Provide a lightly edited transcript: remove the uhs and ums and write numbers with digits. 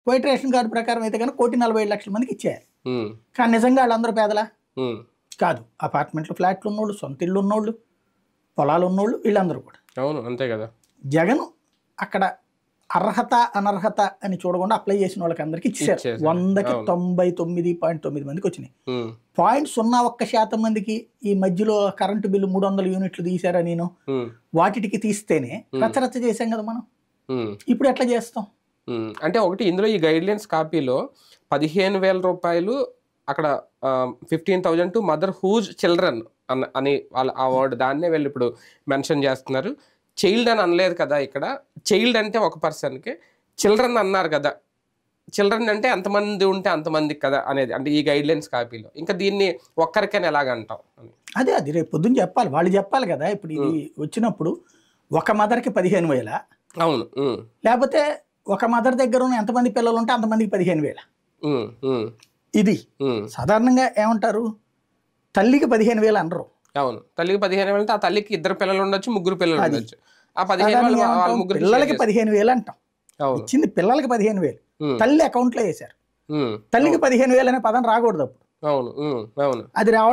White ration card ప్రకారం అయితే కనుక 1,47,00,000 మందికి ఇచ్చేయాలి. ఉమ్, కానీ నిజంగా వాళ్ళందరూ పేదలా ఉమ్, కాదు. అపార్ట్మెంట్లు, ఫ్లాట్లు ఉన్నోళ్ళు, సొంత ఇళ్ళు ఉన్నోళ్ళు, పొలాలు ఉన్నోళ్ళు, వీళ్ళందరూ కూడా. అవును అంతే కదా. జగన్ అక్కడ అర్హత అనర్హత అని చూడకుండా అప్లై చేసిన వాళ్ళకి అందరికి ఇచ్చారు. 100కి 99.9 మందికి వచ్చినాయి. 0.01% మందికి ఈ మధ్యలో కరెంటు బిల్లు 300 యూనిట్లు తీసారా నేను వాటికి తీస్తేనే రచ్చరచ్చ చేసాం కదా మనం. ఇప్పుడు ఎట్లా చేస్తాం అంటే ఒకటి ఇందులో ఈ గైడ్ లైన్స్ కాపీలో 15,000 రూపాయలు అక్కడ 15,000 టు మదర్ హూజ్ చిల్డ్రన్ అని వాళ్ళ ఆ వర్డ్ దాన్నే వీళ్ళు ఇప్పుడు మెన్షన్ చేస్తున్నారు. చైల్డ్ అని అనలేదు కదా ఇక్కడ. చైల్డ్ అంటే ఒక పర్సన్కి, చిల్డ్రన్ అన్నారు కదా. చిల్డ్రన్ అంటే ఎంతమంది ఉంటే అంతమందికి కదా అనేది అంటే ఈ గైడ్ లైన్స్ కాపీలో. ఇంకా దీన్ని ఒక్కరికైనా ఎలాగంటాం అని అది రేపు పొద్దున్న చెప్పాలి, వాళ్ళు చెప్పాలి కదా. ఇప్పుడు ఇది వచ్చినప్పుడు ఒక మదర్కి 15,000, అవును, లేకపోతే ఒక మదర్ దగ్గర ఉన్న ఎంతమంది పిల్లలు ఉంటే అంతమందికి 15,000. ఇది సాధారణంగా ఏమంటారు, తల్లికి 15,000 అనరు. అవును, తల్లికి 15,000 అంటే ఆ తల్లికి 2 పిల్లలు ఉండొచ్చు, 3 పిల్లలు ఉండొచ్చు. ఆ 15,000 పిల్లలకి 15,000 అంటాం. ఇచ్చింది పిల్లలకి 15,000, తల్లి అకౌంట్ లో వేశారు. తల్లికి 15,000 అనే పదం రాకూడదు అప్పుడు. అవును, అవును, అది రావడం